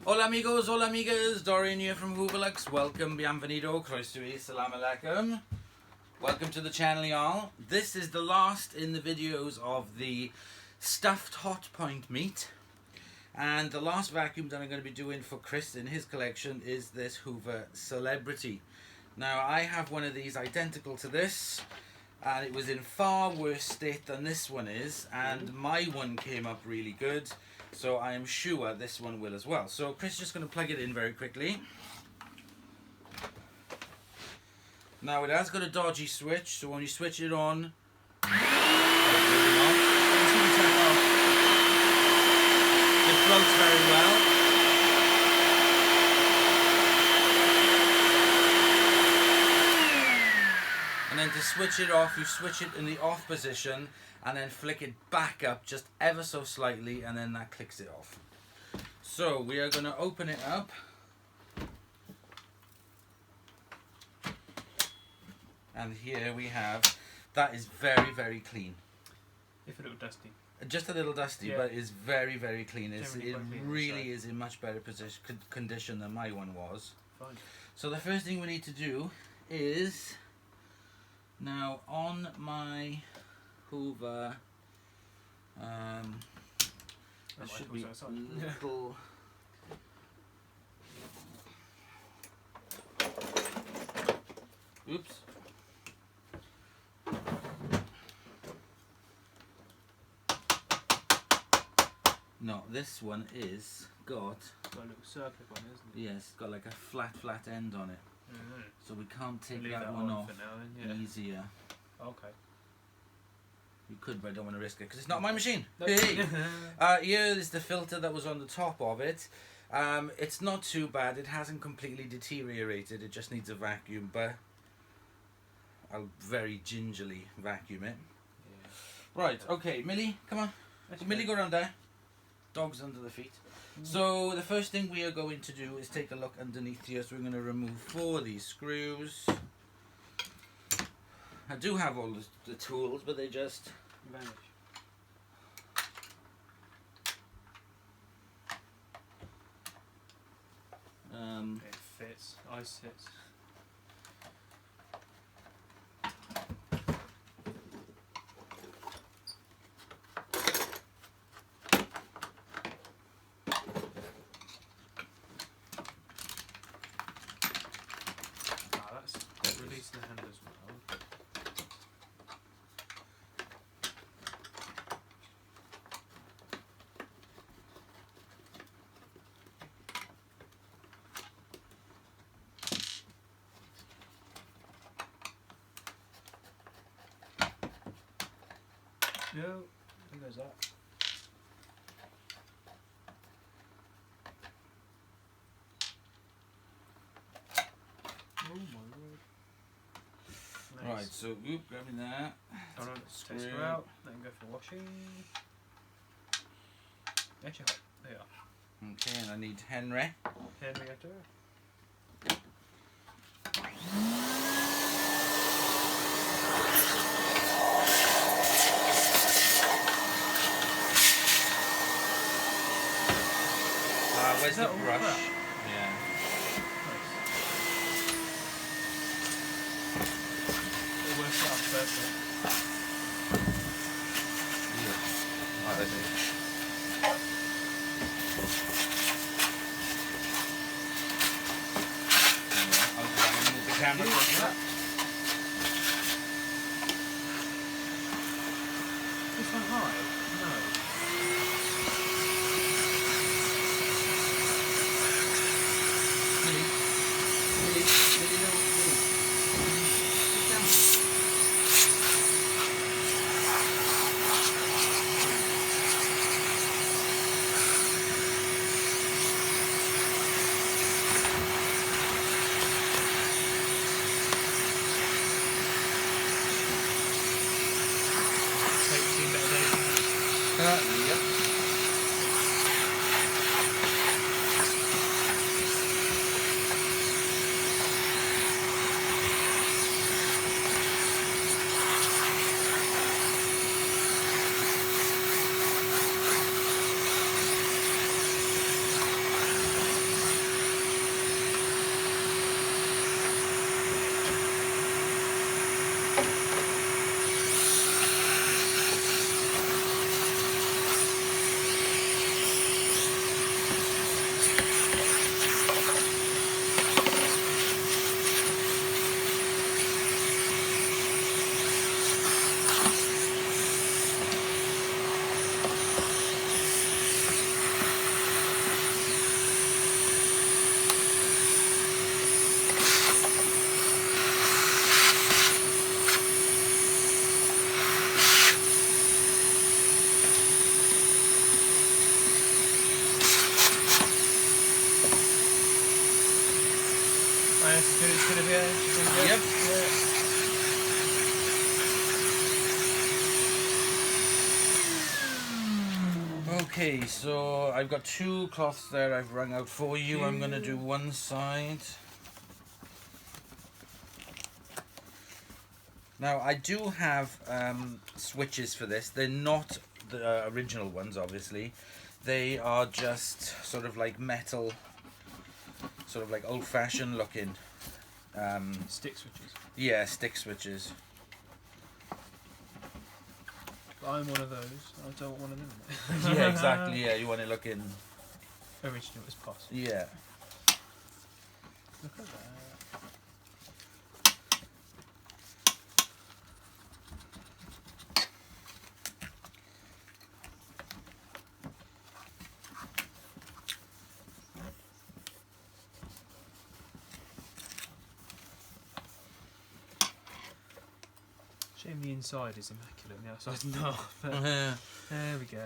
Hola amigos, hola amigas, Dorian here from Hoover. Welcome, bienvenido, croeso, salam alaikum. Welcome to the channel, y'all. This is the last in the videos of the stuffed Hotpoint meat. And the last vacuum that I'm going to be doing for Chris in his collection is this Hoover Celebrity. Now, I have one of these identical to this, and it was in far worse state than this one is, and my one came up really good. So I am sure this one will as well. So Chris is just going to plug it in very quickly. Now it has got a dodgy switch, so when you switch it on, it floats very well. And then to switch it off, you switch it in the off position and then flick it back up just ever so slightly, and then that clicks it off. So we are going to open it up. And here we have, that is very, very clean. If a little dusty. Just a little dusty, yeah. But it's very, very clean. It really inside. Is in much better condition than my one was. Fine. So the first thing we need to do is, now on my Hoover, there should be little... Oops. No, this one is got a little circular one, isn't it? Yes, it's got like a flat end on it. Mm-hmm. So we can't take Leave that one off for now, then, yeah. easier. Okay. You could, but I don't want to risk it because it's not my machine. Nope. Hey. Here is the filter that was on the top of it. It's not too bad. It hasn't completely deteriorated. It just needs a vacuum, but I'll very gingerly vacuum it. Yeah. Right, okay, Millie, come on. Millie, go around there. Dogs under the feet. So the first thing we are going to do is take a look underneath here. So we're going to remove 4 of these screws. I do have all the tools, but they just vanish. It fits. Ice fits. That's releasing the hand as well. No, there goes that. Oh my word. Nice. Right, so grabbing that. Hold on, take screw out, then go for washing. Edge hot, there you are. Okay, and I need Henry. Henrietta. Where's the brush? Yeah. Nice. It works out perfect. Yeah. Oh, that's it. I'll move the camera closer. This one high? No. it's as good as it's going to be. Yep. Yeah. Okay, so I've got 2 cloths there I've wrung out for you. I'm going to do one side. Now, I do have switches for this. They're not the original ones, obviously. They are just sort of like metal, sort of like old-fashioned looking. Stick switches. Yeah, stick switches. I'm one of those. I don't want one of them. Yeah, exactly. Yeah, you want it looking. Original as possible. Yeah. Look at that. Shame the inside is immaculate and the outside's not. But there we go.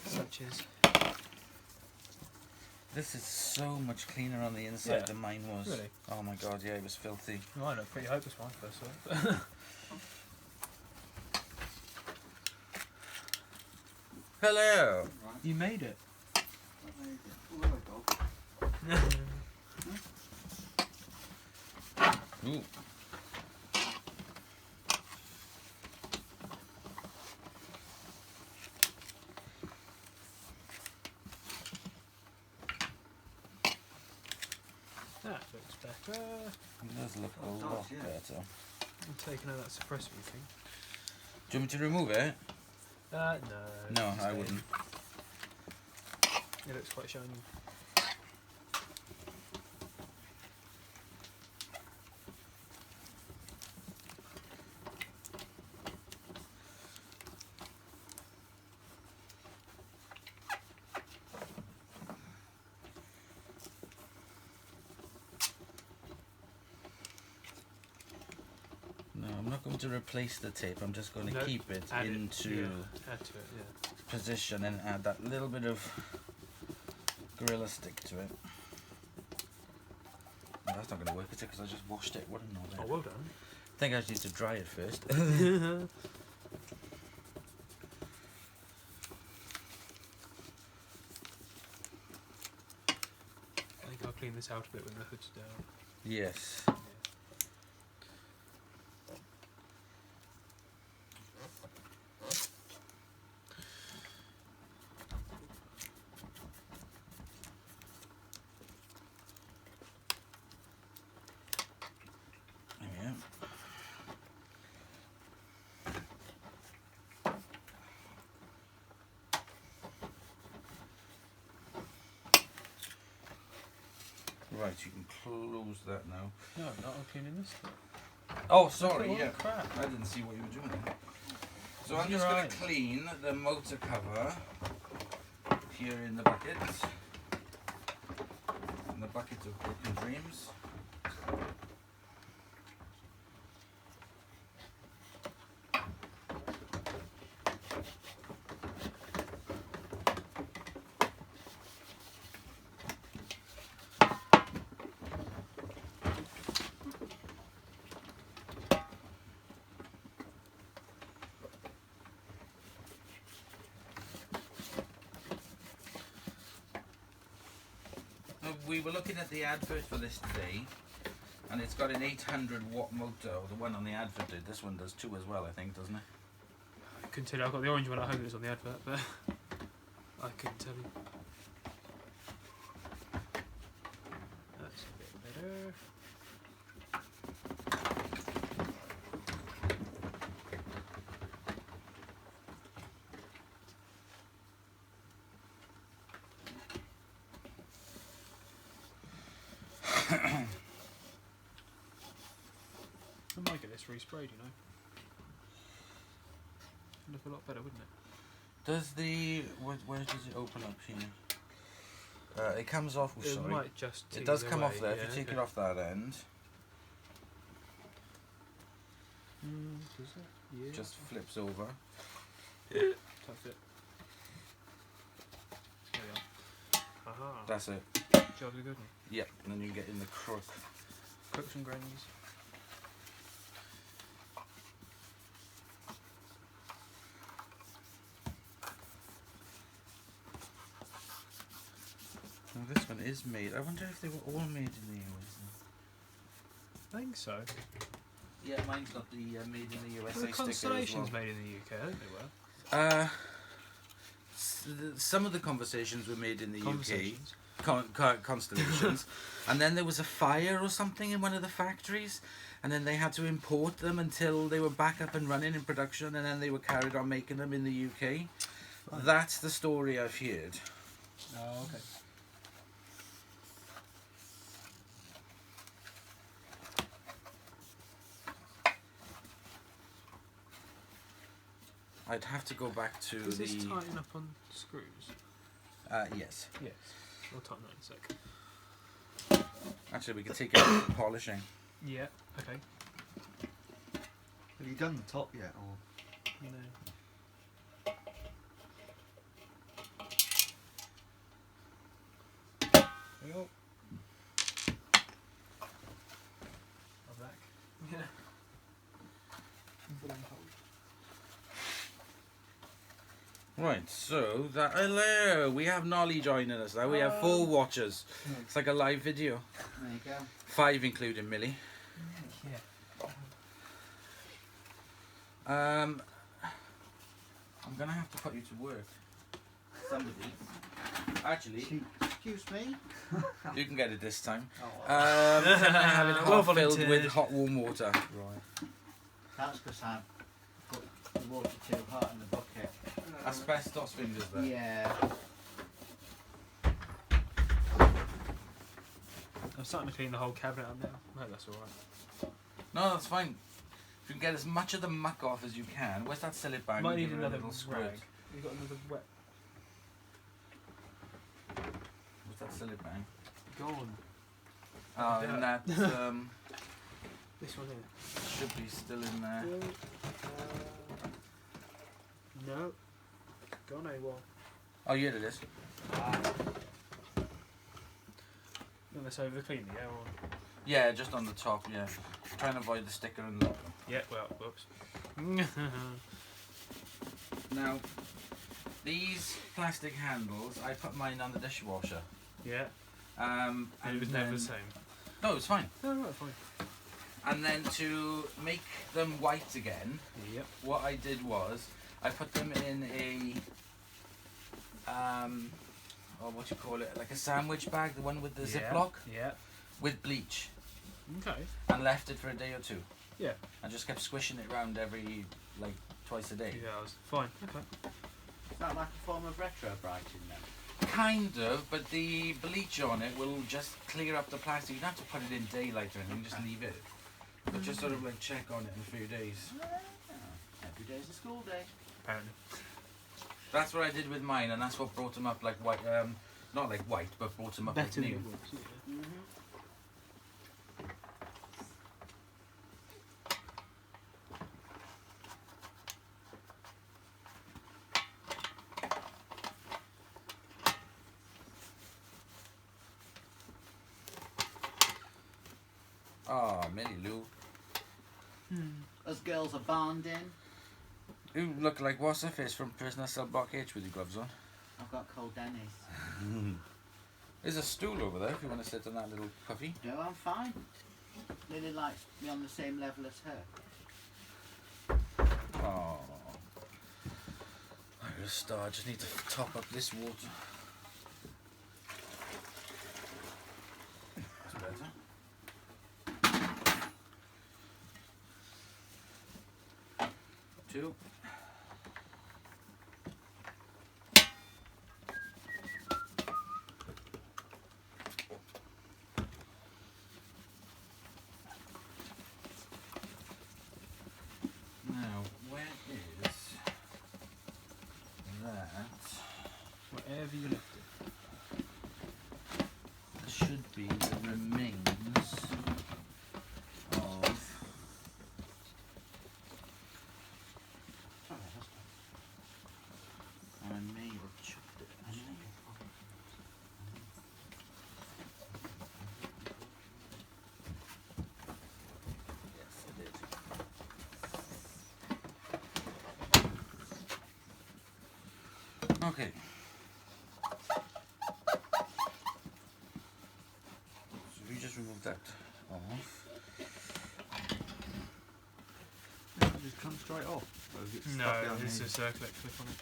Switches. This is so much cleaner on the inside than mine was. Really? Oh my god, yeah, it was filthy. Well, I know, pretty hopeless one first of all. Hello. You made it. Ooh. That looks better. It does look a lot better. I'm taking out that suppressor thing. Do you want me to remove it? No. No, it's I staying. wouldn't. It looks quite shiny. No, I'm not going to replace the tape. I'm just going to No, keep it add into add to it, yeah. position and add that little bit of Gorilla Stick to it. No, that's not going to work, is it? Because I just washed it. What a knowledge. Oh, well done. I think I just need to dry it first. I think I'll clean this out a bit when the hood's down. Yes. Yeah. There we go. Right, you can close that now. No, I'm not. I'm cleaning this bit. Oh, sorry, Look at all yeah. the crap. I didn't see what you were doing there. So I'm You're just going right. to clean the motor cover here in the bucket. In the bucket of broken dreams. We were looking at the advert for this today, and it's got an 800 watt motor. The one on the advert did. This one does too as well, I think, doesn't it? I couldn't tell you. I've got the orange one at home that's on the advert, but I couldn't tell you. That's a bit better. I might get this resprayed, you know. Look a lot better, wouldn't it? Does the where does it open up here? It comes off. Oh, It sorry. might just. It does tease come off away, there. yeah, If you take okay. it off that end, Does it? Yeah. just flips over. That's it. There we are. Aha. That's it. jolly good one. Yep, and then you can get in the crook. Crooks and grannies. Well, this one is made. I wonder if they were all made in the US. I think so. Yeah, mine's got the made in the USA The sticker as Constellations well. made in the UK, I think they were. Some of the conversations were made in the UK. Conversations. Constellations. And then there was a fire or something in one of the factories, and then they had to import them until they were back up and running in production, and then they were carried on making them in the UK. Fine. That's the story I've heard. Oh, okay. I'd have to go back to Does the... this tighten up on screws? Yes. Yes. We'll tighten that in a sec. Actually, we could take it out for polishing. Yeah, okay. Have you done the top yet, or? No. There you go. I'm back. Yeah. Put it on hold. Right, so that... Hello! We have Nolly joining us now. We have 4 watchers. It's like a live video. There you go. 5 including Millie. Yeah. I'm gonna have to put you to work. Somebody. Actually, Excuse me. you can get it this time. Oh, Can I have it Well half filled with volunteered. hot warm water? right. That's because I put the water too hot in the bucket. Asbestos fingers there. Yeah. I'm starting to clean the whole cabinet up now. I hope that's alright. No, that's fine. If you can get as much of the muck off as you can. Where's that sillet bag? Might Give need her a another little squirt. rag. You got another wet. What's that sillet bag? Gone. Oh, and that This one here. should be still in there. No. Gone AWOL. Oh, yeah, it is. Want this over the cleaner, yeah? Or... Yeah, just on the top, yeah. Try and avoid the sticker and logo. Yeah, well, whoops. Now, these plastic handles, I put mine on the dishwasher. Yeah. And And it was then, never the same. No, it's fine. Oh, right, fine. And then to make them white again, Yep. what I did was I put them in a or what you call it, like a sandwich bag, the one with the Ziploc, Yeah. with bleach, Okay. and left it for a day or 2. Yeah. And just kept squishing it around every, like, twice a day. 2 hours. Fine. Okay. Is that like a form of retro brighting then? Kind of, but the bleach on it will just clear up the plastic. You don't have to put it in daylight or anything, just leave it. But just sort of like check on it in a few days. Every day's a school day. Apparently. That's what I did with mine, and that's what brought them up like white, not like white, but brought them up Better like than new. it was. Yeah. Mm-hmm. Oh, Millie Lou. Us girls are bonding. You look like what's her face from Prisoner Cell Block H with your gloves on. I've got cold Dennis. There's a stool over there if you want to sit on that little puffy. No, I'm fine. Lily likes me on the same level as her. Oh. I'm a star. I just need to top up this water. That's better. Two. Now, where is that? Wherever you left it. There should be the remains of. Sorry, husband. I may have chucked it. Actually. Okay. So we just remove that off. It just comes straight off. Or is it No, stuck down it's here? a circular clip on it.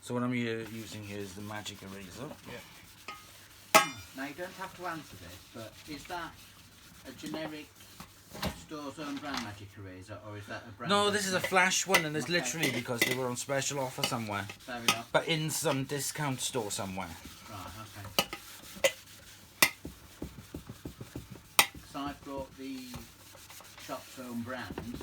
So what I'm using here is the magic eraser. Yeah. Now you don't have to answer this, but is that a generic store's own brand magic eraser, or is that a brand? No, this is a flash one, and it's Okay. literally because they were on special offer somewhere, Fair enough. but in some discount store somewhere. Right, okay. So I've brought the shop's own brand,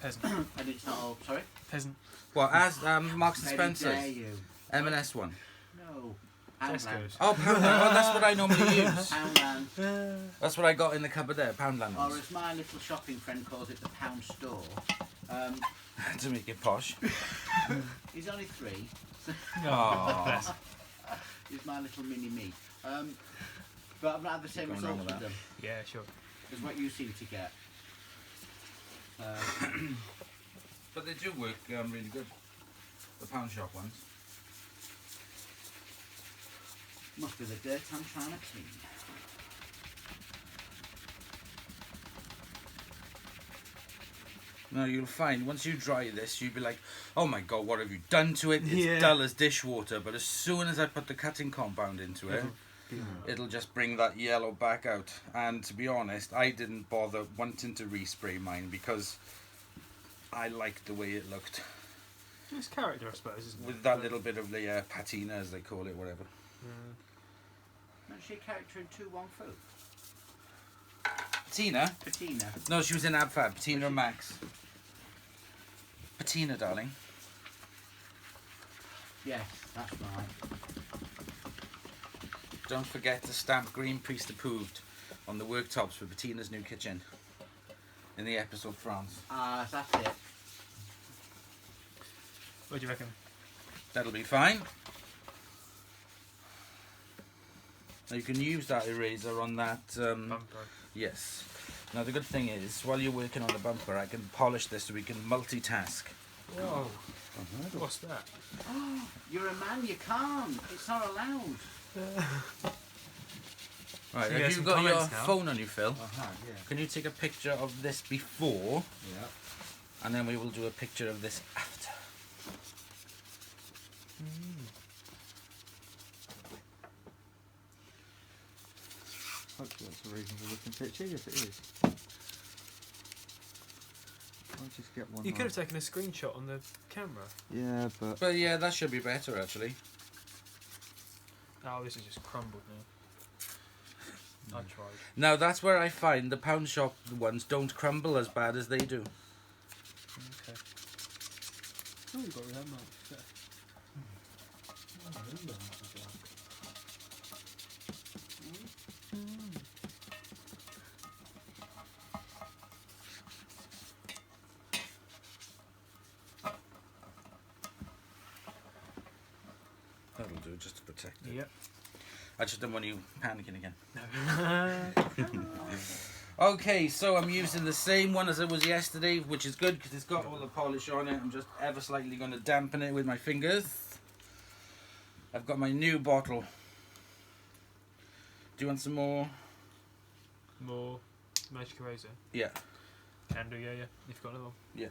Peasant. and it's not all. Sorry. Peasant. Well, as Marks and How dare Spencer's you? M&S one. No. Poundland. Tesco's. Oh, Poundland. Oh, that's what I normally use. Poundland. That's what I got in the cupboard there, Poundland Or ones. as my little shopping friend calls it, the pound store. To make it posh. He's only 3. Aww. He's my little mini me. But I've not had the same Going wrong results with with that. them Yeah, sure. as what you seem to get. But they do work really good. The pound shop ones. Must be the dirt I'm trying to clean. No, you'll find once you dry this, you'll be like, oh my god, what have you done to it? It's Yeah. dull as dishwater. But as soon as I put the cutting compound into it, it'll just bring that yellow back out. And to be honest, I didn't bother wanting to respray mine because I liked the way it looked. It's character, I suppose, isn't it? With that little bit of the patina, as they call it, whatever. Isn't she a character in 214? Patina? Patina. No, she was in AbFab. Patina and Max. Patina, darling. Yes, that's right. Don't forget to stamp Green Priest approved on the worktops for Patina's new kitchen in the episode France. Ah, that's it. What do you reckon? That'll be fine. Now you can use that eraser on that. Bumper. Yes. Now the good thing is, while you're working on the bumper, I can polish this so we can multitask. Whoa. What's that? You're a man, you can't. It's not allowed. Right, So you have get you some got your comments now? phone on you, Phil? Yeah. Can you take a picture of this before, Yeah. and then we will do a picture of this after? Hopefully that's a reasonable looking picture, if it is. I'll just get one. You could have taken a screenshot on the camera. Yeah, but But yeah, that should be better actually. Oh, this is just crumbled now. I tried. Now that's where I find the pound shop ones don't crumble as bad as they do. Okay. Oh, you got that much. That'll do just to protect it. Yep. I just don't want you panicking again. No. Okay, so I'm using the same one as it was yesterday, which is good because it's got all the polish on it. I'm just ever slightly going to dampen it with my fingers. I've got my new bottle. Do you want some more? More magic eraser. Yeah. Can do, yeah. If you've got another one. Yeah.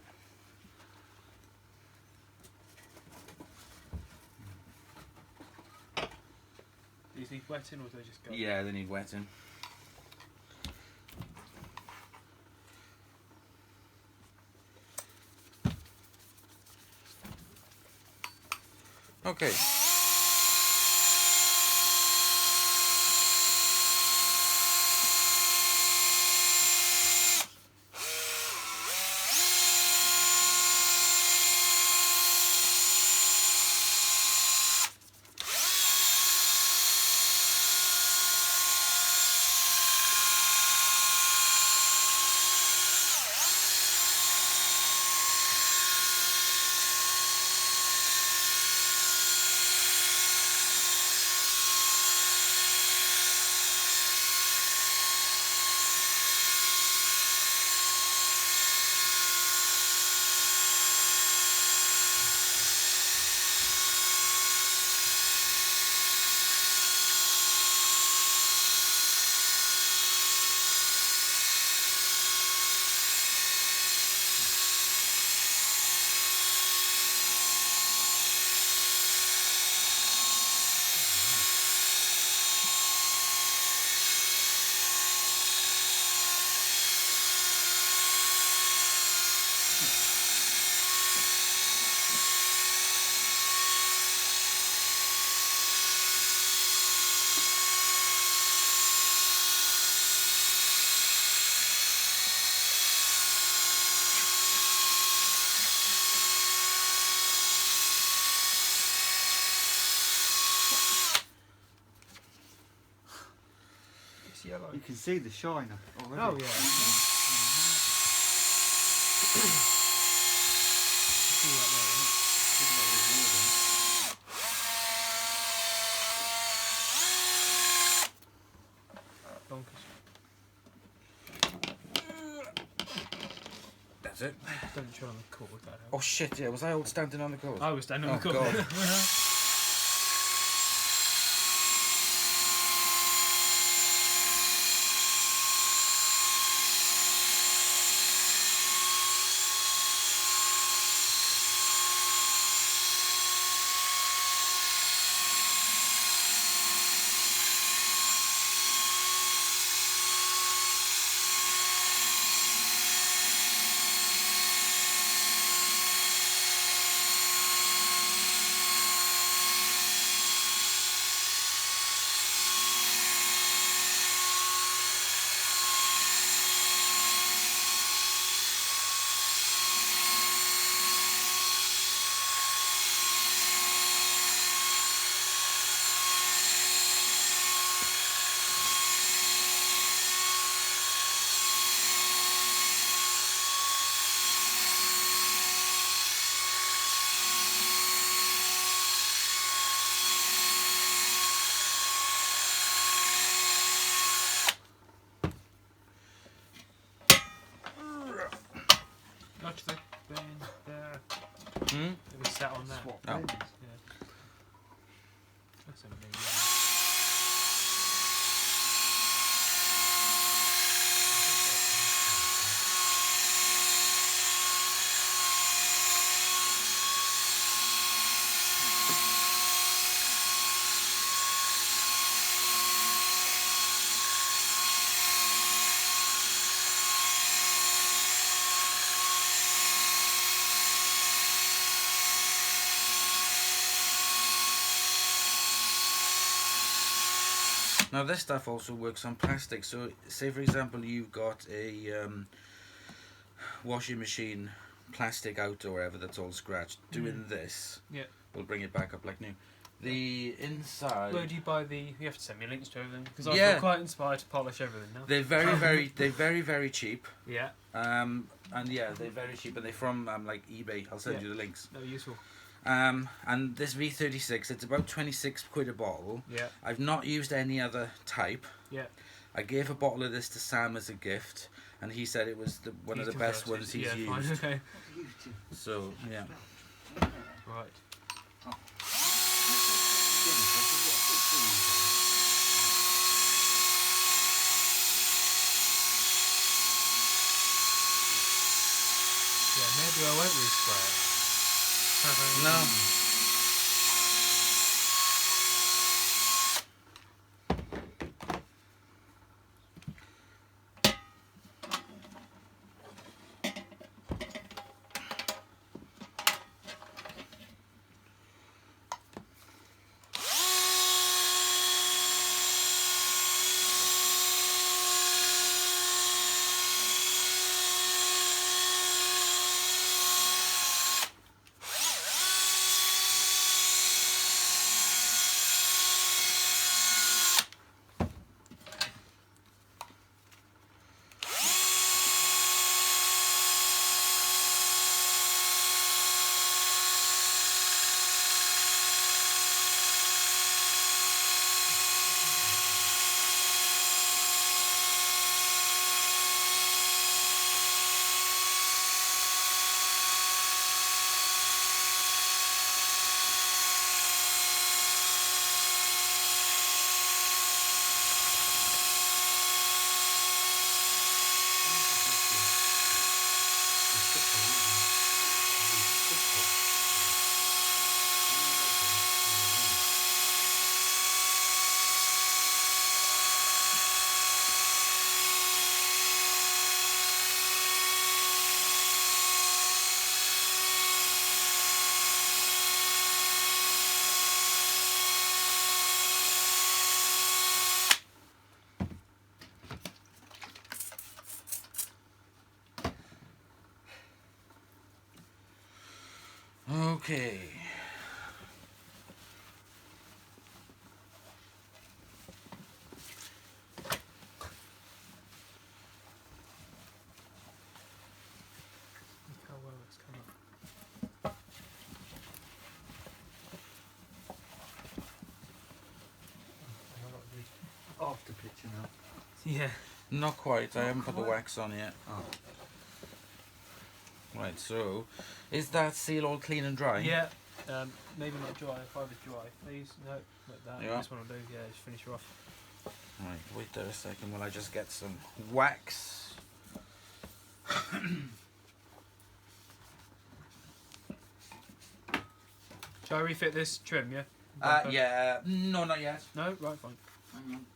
These need wetting or do they just go? Yeah, they need wetting. Okay. yellow. You can see the shine already. Oh yeah. See that there, right? Bonkers. That's it. Don't chill on the cord, that helps. Oh shit, yeah, was I all standing on the cord? I was standing on Oh, the cord. God. Notch the bin there. Hmm? It was sat on that. Swap Oh. bins. Yeah. That's amazing. Now this stuff also works on plastic. So say for example you've got a washing machine plastic out or whatever that's all scratched. Doing this Yeah. will bring it back up like new. The inside, Where do you buy the? You have to send me links to everything because I Yeah. feel quite inspired to polish everything now. they're very cheap. Yeah. And yeah, they're very cheap, and they're from like eBay. I'll send Yeah. you the links. No, useful. And this V36, it's about 26 quid a bottle. Yeah. I've not used any other type. Yeah. I gave a bottle of this to Sam as a gift, and he said it was one of the He's best converted. ones he's Yeah, fine, used. okay. So yeah. Right. Yeah, maybe I won't respray it. No. Okay. after picture now. Yeah. Not quite. I haven't put the quite. wax on yet. Oh. Right, so is that seal all clean and dry? Yeah. Maybe not dry. If I was dry, please. No, like that. You are? This one will do. Yeah, just finish her off. Right, wait there a second while I just get some wax. Shall I refit this trim? Yeah. Yeah. No, not yet. No. Right. Fine. Hang on.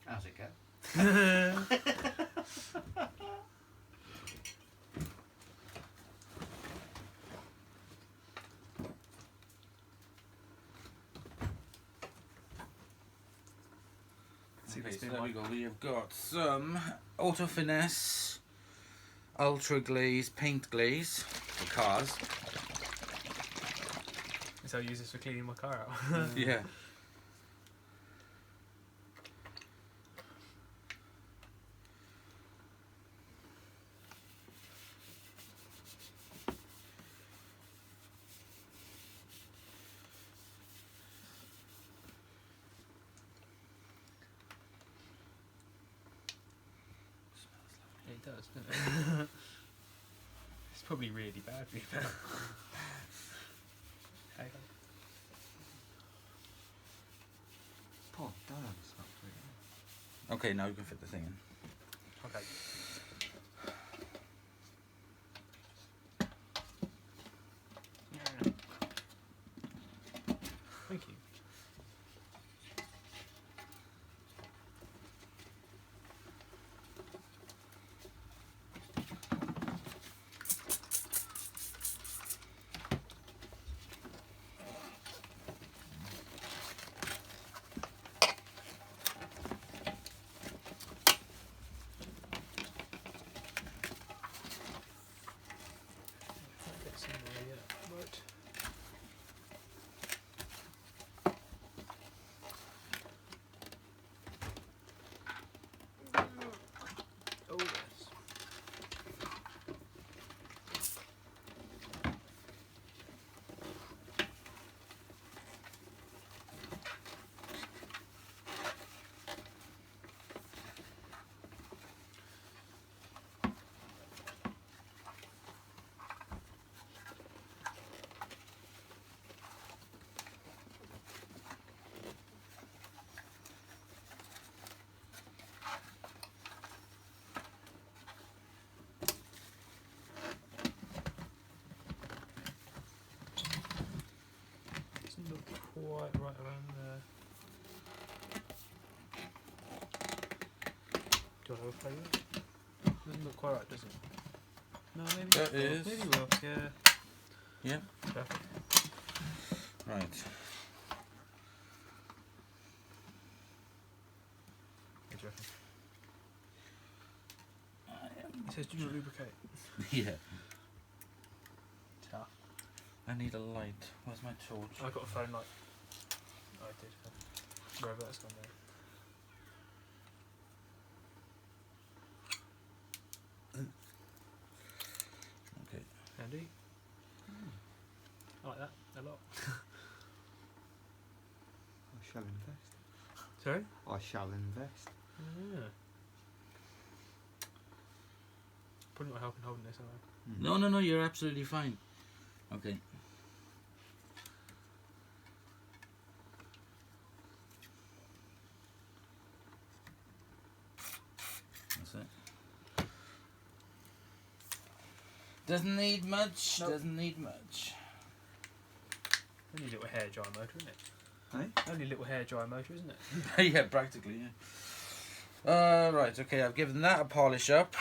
How's it go? Okay, so there we go. We have got some Auto Finesse Ultra Glaze Paint Glaze for cars. So I use this for cleaning my car out. Yeah. It does, doesn't it? It's probably really bad for you. Hey, Oh, damn, it's not pretty. Okay, now you can fit the thing in. okay. Thank you. Can't get somewhere yet. Right. Oh yes. Doesn't look quite right around there. Do you want to have a play with it? Doesn't look quite right, does it? No, maybe. That it will. is- Maybe it will. Yeah. Yeah. Perfect. Right. What do you reckon? It says do not lubricate. Yeah. Tough. I need a light. Where's my torch? I got a phone light. I did. Wherever that's gone there. Okay. Handy. I like that a lot. I shall invest. Sorry? I shall invest. Yeah. Probably not helping holding this, am I? No, no, no, you're absolutely fine. Okay. That's it. Doesn't need much, Nope. doesn't need much. Only a little hair dry motor, isn't it? Hey? Only a little hair dry motor, isn't it? Yeah, practically, yeah. Right, okay, I've given that a polish up.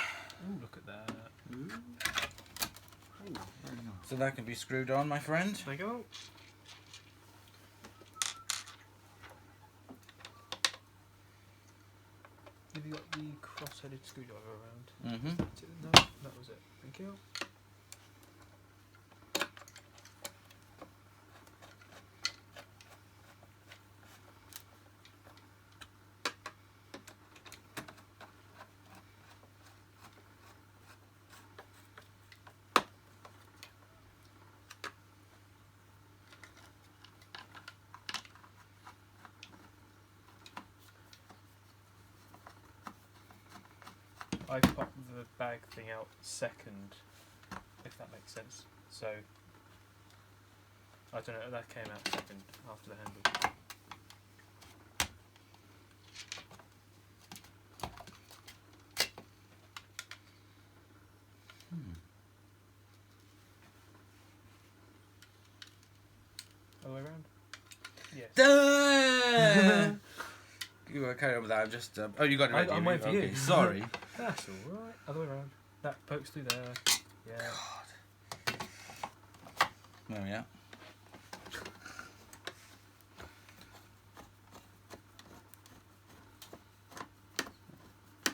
Ooh, look at that. Ooh. Oh, very nice. So that can be screwed on, my friend. There you go. Have you got the cross-headed screwdriver around? Mm-hmm. No, that was it. Thank you. I popped the bag thing out second, if that makes sense. So I don't know. That came out second after the handle. All the way around? Yes. Duh! You carry on with that. I'm just. Oh, you got it right. I'm waiting for okay. you. Sorry. That's alright. Other way around. That pokes through there. Yeah. There we are.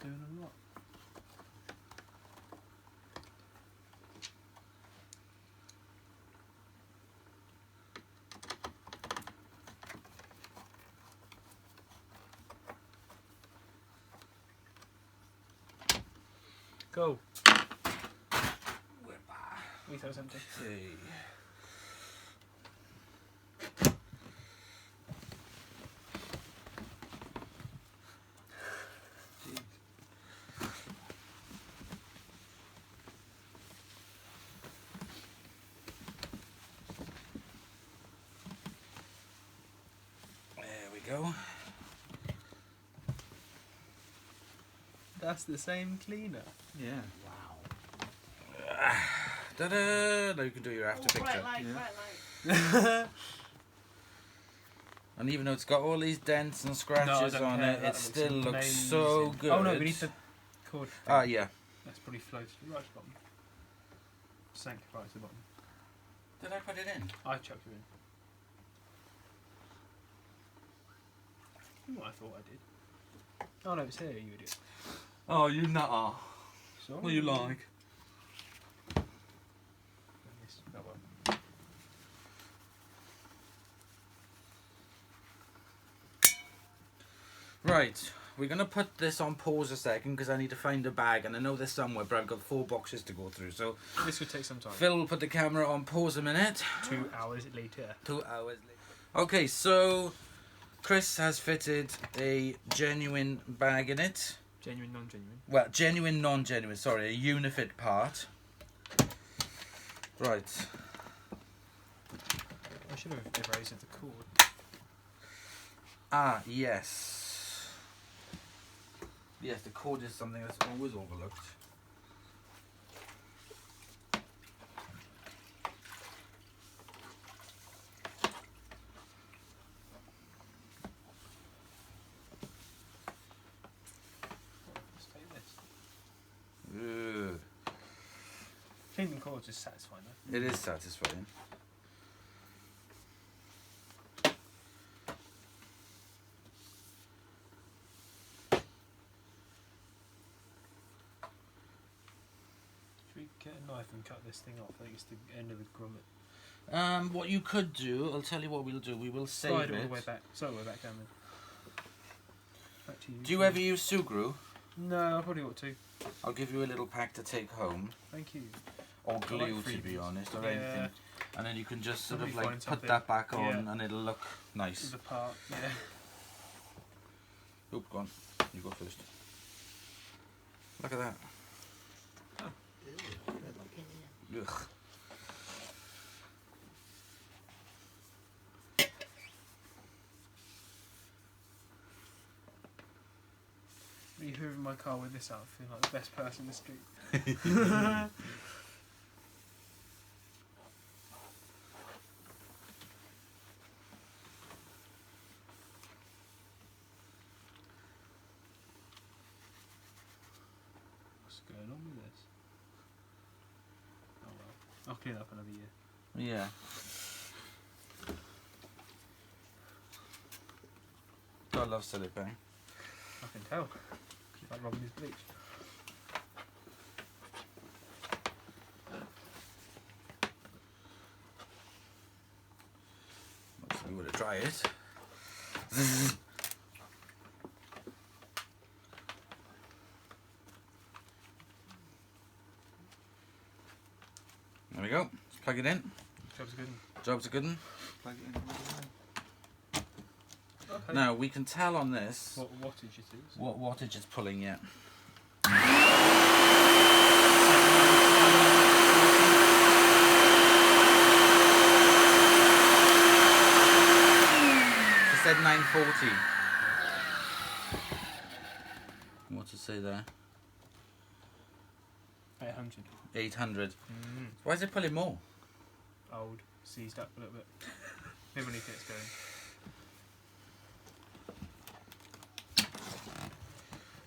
Doing a lot. Go. We throw something. Hey. There we go. That's the same cleaner. Yeah. Wow. Ta-da! Now you can do your after picture. Yeah. And even though it's got all these dents and scratches don't on care, it, that it looks still looks amazing. so good. Oh no, we need the cord thing. Ah, yeah. That's probably flows to the right bottom. Sank right to the bottom. Did I put it in? I chucked it in. I thought I did. Oh no, it's here, you idiot. Oh, you nutter. Sorry. What do you like? Yes, that one. Right, we're going to put this on pause a second because I need to find a bag, and I know there's somewhere, but I've got 4 boxes to go through. So This could take some time. Phil will put the camera on pause a minute. 2 hours later. 2 hours later. Okay, so Chris has fitted a genuine bag in it. Genuine, non-genuine. Well, genuine, non-genuine, sorry, a unifit part. Right. I should have erased the cord. Ah, yes. Yes, the cord is something that's always overlooked. Let's take this. Ugh. Cleaning cords is satisfying though. It is satisfying. Should we get a knife and cut this thing off? I think it's the end of the grommet. What you could do, I'll tell you what we'll do. We will save Slide it. all the way back. Slide all the way back down there. Back to you. Do you ever use Sugru? No, I probably ought to. I'll give you a little pack to take home, Thank you. or like glue to be freebies. honest, or Yeah. anything, and then you can just sort Probably of like find put something. that back on, Yeah. and it'll look nice. The part, yeah. Oop, go on. You go first. Look at that. Ugh. Me hoovering my car with this outfit, like the best person in the street. What's going on with this? Oh well, I'll clean it up another year. Yeah. God loves silly bang. I can tell. Like Robin is bleach. Let's see what to try it. There we go. Let's plug it in. Job's good. Job's a good one. Plug it in all the way. Okay. Now we can tell on this What wattage it is? what wattage it's pulling yet. 800. 800. Why is it pulling more? Old, seized up a little bit. Maybe when he gets going.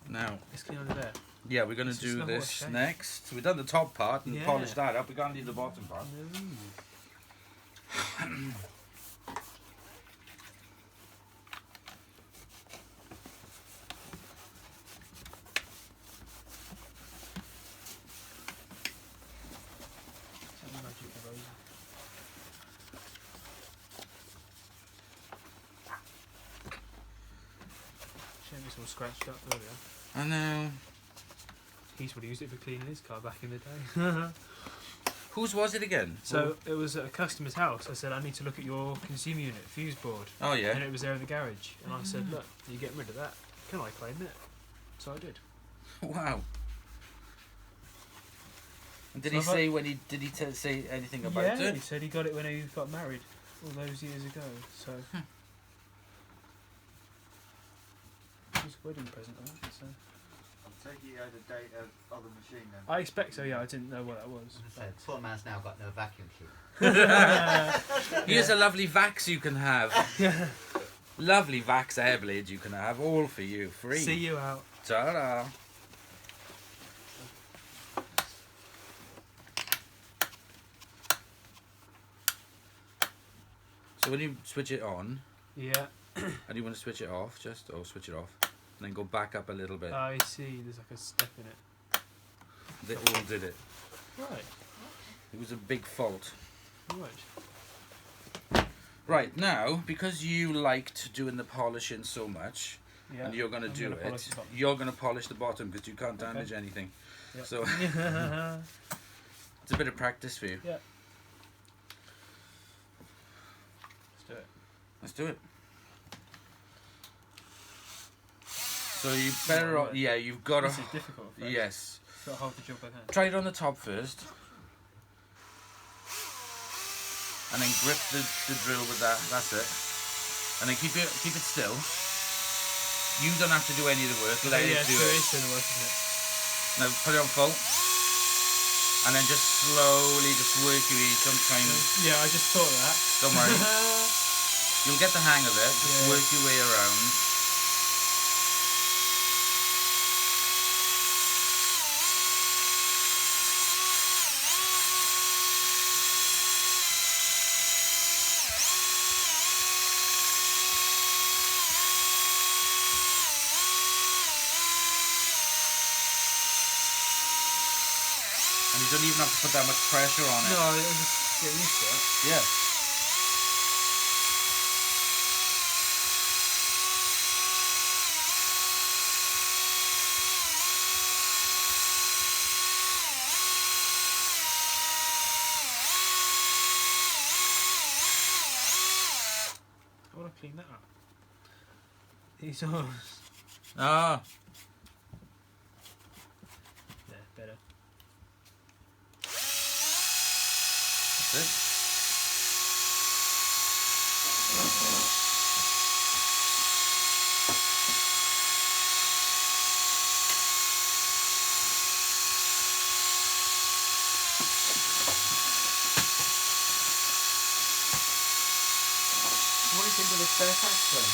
Now, Let's clean under there. yeah, we're going to This is do the this whole shape. next. We've done the top part and Yeah. polished that up. We can't leave the bottom part. Shame it's all scratched up earlier. I know. He's would have used it for cleaning his car back in the day. Whose was it again? So it was at a customer's house. I said, I need to look at your consumer unit fuse board. Oh, And yeah. it was there in the garage. And I said, look, you're getting rid of that. Can I claim it? So I did. Wow. And did So he if I- say when he did he say anything about Yeah, it? he said he got it when he got married all those years ago. So it was a wedding present, I think. So I'll take you had a date of the machine then. I expect so. Yeah, I didn't know what that was. So poor man's now got no vacuum cleaner. Here's a lovely Vax you can have. Lovely Vax air blade you can have, all for you, free. See you out. Ta-da. So when you switch it on, Yeah, and you want to switch it off, switch it off, and then go back up a little bit. I see. There's like a step in it. They all did it. Right, It was a big fault. right. Right, now, because you liked doing the polishing so much, Yeah. and you're going to I'm do gonna polish it, the top. you're going to polish the bottom because you can't damage anything. Yep. So Yeah. it's a bit of practice for you. Yeah. Let's do it. Let's do it. So you better, Right. yeah, you've got This to, is difficult. At first. yes. Got to hold the job by hand. Try it on the top first. And then grip the drill with that, that's it. And then keep it still. You don't have to do any of the work, let it do it. It's work, isn't it? Now put it on full. And then just slowly just work your way, don't try and, Yeah, I just thought that. don't worry. You'll get the hang of it, just Yeah. work your way around. And you don't even have to put that much pressure on it. No, I was just getting used to it. Yeah. I want to clean that up. These are. Ah. There, better. That's it. What do you think of this Fairfax one?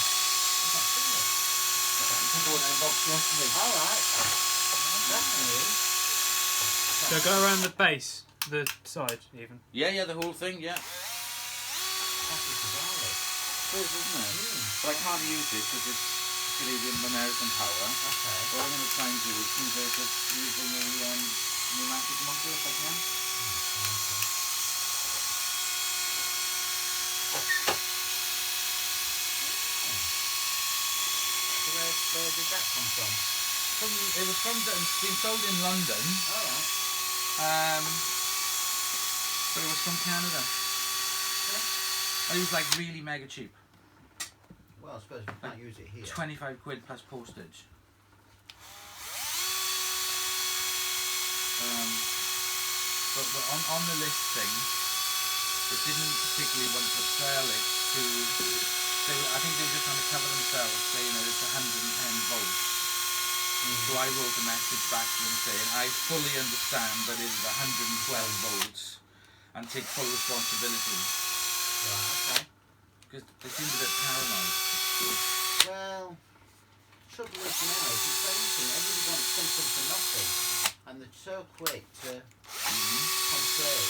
Alright. That's new. So go around the base, the side even. Yeah, the whole thing, yeah. That is bizarre. It is, isn't it? But I can't use it because it's Canadian American power. Okay. What I'm going to try and do is convert it using a pneumatic motor if I can. So where did that come from? It was it's been sold in London, Alright. but it was from Canada. And it was like really mega cheap. Well, I suppose we can't use it here. 25 quid plus postage. But on the listing, it didn't particularly want to sell it to. I think they were just trying to cover themselves, saying that it's 110 volts. So I wrote a message back to them saying, I fully understand that it is 112 volts and take full responsibility. Right, okay. Because they seemed a bit paralysed. Well, trouble is now, if you say anything, everybody wants something for nothing. And they're so quick to complain.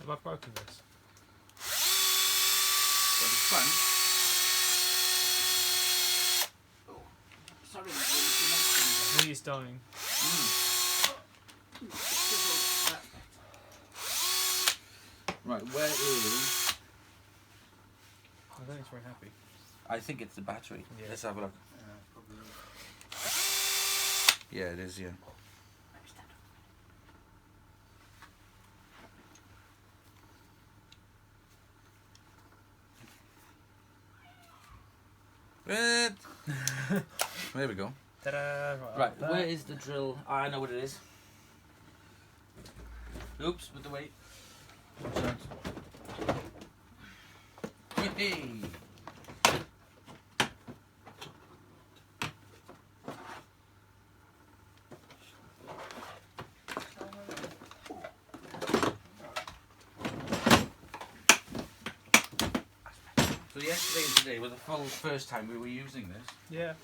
Have I broken this? But it's fun. Oh, sorry, mate, you need to make something. Maybe it's dying. Right, where is... I don't think it's very happy. I think it's the battery. Yeah. Let's have a look. Probably. Yeah, it is, yeah. It. There we go. Ta-da! Right, where is the drill? Oh, I know what it is. Oops, with the weight. Watch out. Hey. So yesterday and today were the full first time we were using this. Yeah.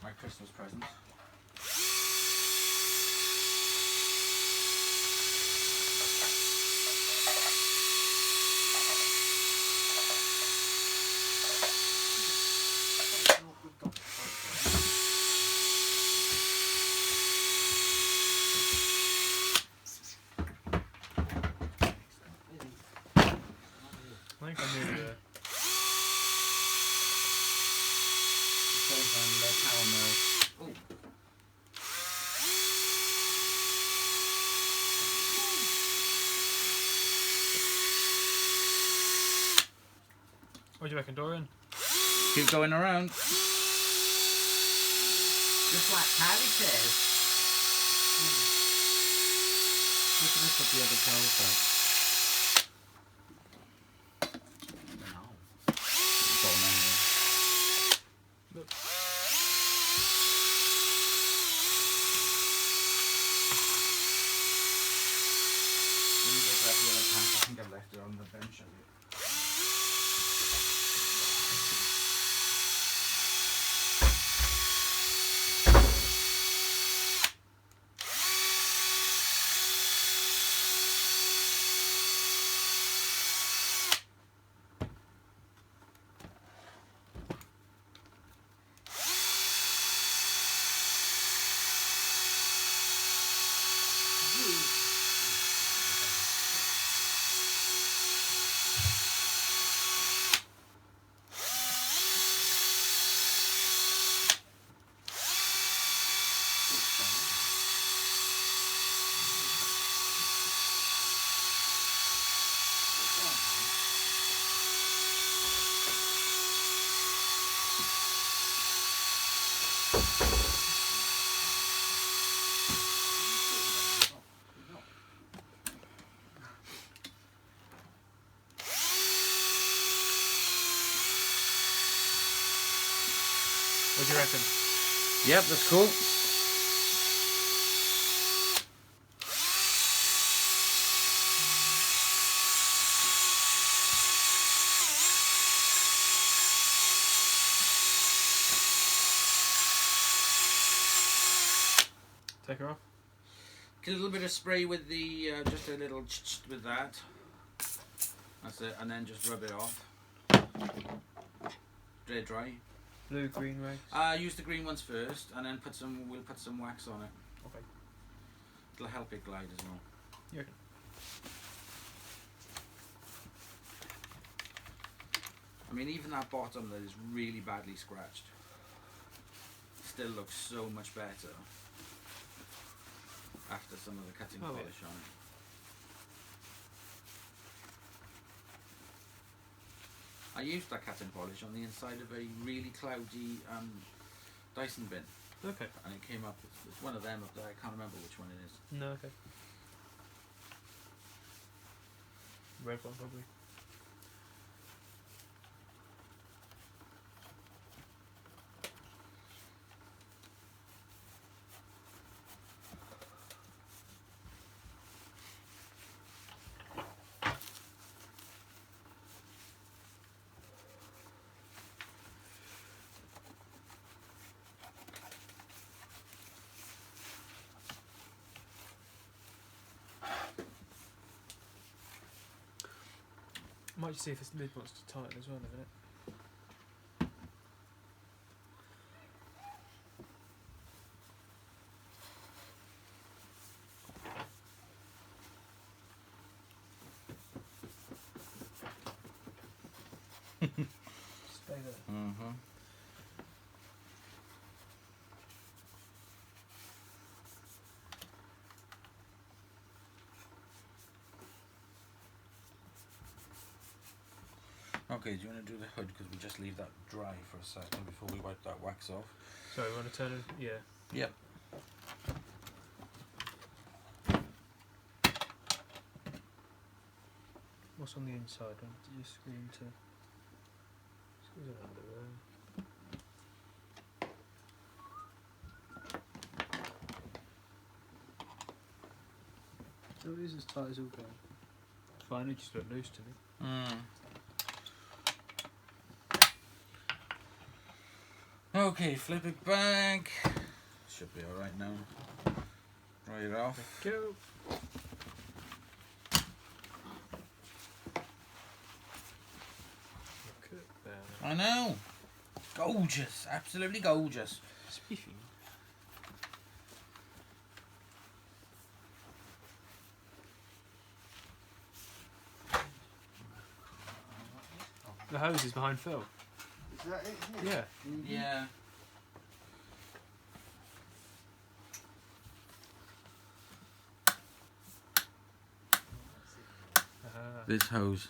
My Christmas present. I think I'm nearly there. What do you reckon, Dorian? Keep going around. Just like Kylie says. Look at this with the other towel set. No. It's all in here. Look. Let me go grab the other pants. I think I've left it on the bench. What do you reckon? Yep, that's cool. Take her off. Get a little bit of spray with the, just a little with that. That's it, and then just rub it off. Let it dry. Blue, green, red. Use the green ones first, and then we'll put some wax on it. Okay. It'll help it glide as well. You reckon? I mean, even that bottom that is really badly scratched still looks so much better after some of the cutting Oh, polish yeah. on it. I used that cutting polish on the inside of a really cloudy Dyson bin, Okay. and it came up. It's one of them up there. I can't remember which one it is. No, okay. Red one, probably. might just see if this lid wants to tighten as well in a minute. Stay there. Mm-hmm. Okay, do you want to do the hood? Because we just leave that dry for a second before we wipe that wax off. Sorry, we want to turn it? Yeah. Yep. What's on the inside? Did you scream to... Squeeze it under there. So it is as tight as all going. Fine, it just looked loose to me. Okay, flip it back. Should be alright now. Dry it off. Go. Look at that. I know. Gorgeous. Absolutely gorgeous. Spiffy. The hose is behind Phil. Is that it here? Yeah. Yeah. This hose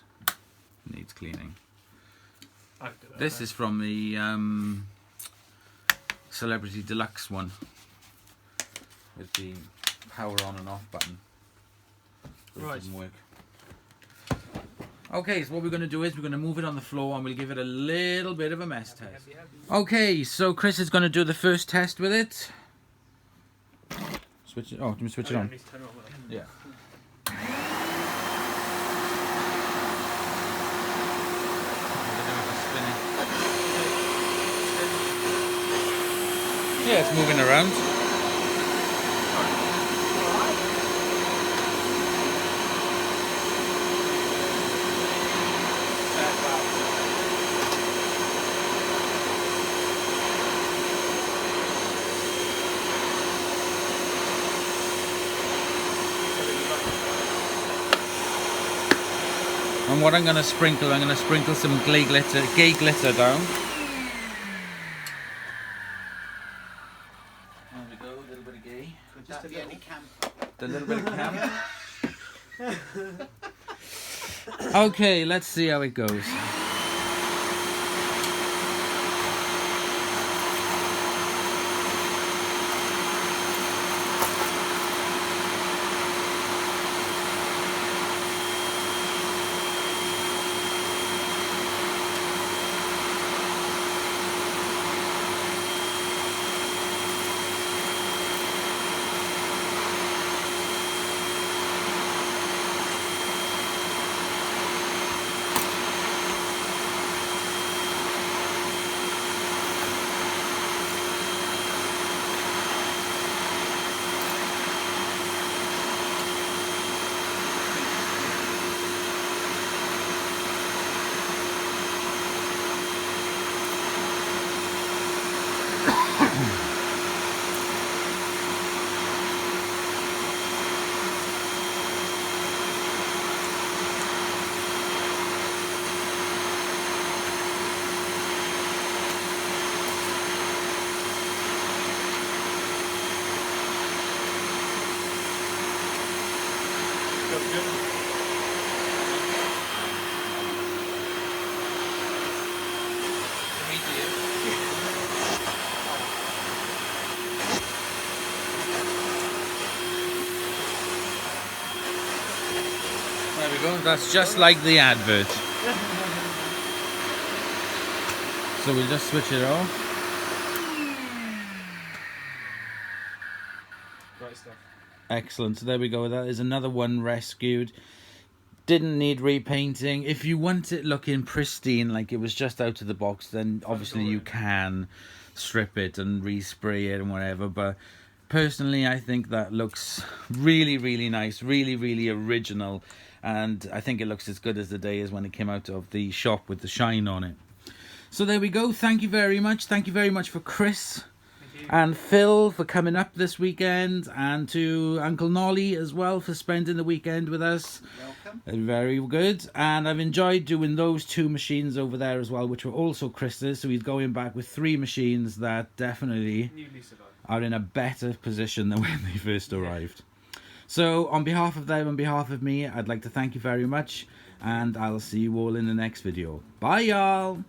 needs cleaning. This is from the Celebrity Deluxe one with the power on and off button. But Right. It doesn't work. Okay, so what we're going to do is we're going to move it on the floor and we'll give it a little bit of a mess test. Okay, so Chris is going to do the first test with it. Switch it. Oh, do you switch it on? Yeah. Yeah, it's moving around. And what I'm going to sprinkle some gay glitter down. There we go, a little bit of gay. Could that be any camp? A little bit of camp. Okay, let's see how it goes. There we go, that's just like the advert. So we'll just switch it off. Great stuff. Excellent, so there we go, that is another one rescued. Didn't need repainting. If you want it looking pristine, like it was just out of the box, then obviously you can strip it and respray it and whatever, but personally I think that looks really, really nice, really, really original. and I think it looks as good as the day as when it came out of the shop with the shine on it. So there we go. Thank you very much. Thank you very much for Chris and Phil for coming up this weekend, and to Uncle Nolly as well for spending the weekend with us. Welcome. Very good. And I've enjoyed doing those 2 machines over there as well, which were also Chris's. So he's going back with 3 machines that definitely are in a better position than when they first arrived. So on behalf of them, on behalf of me, I'd like to thank you very much, and I'll see you all in the next video. Bye, y'all.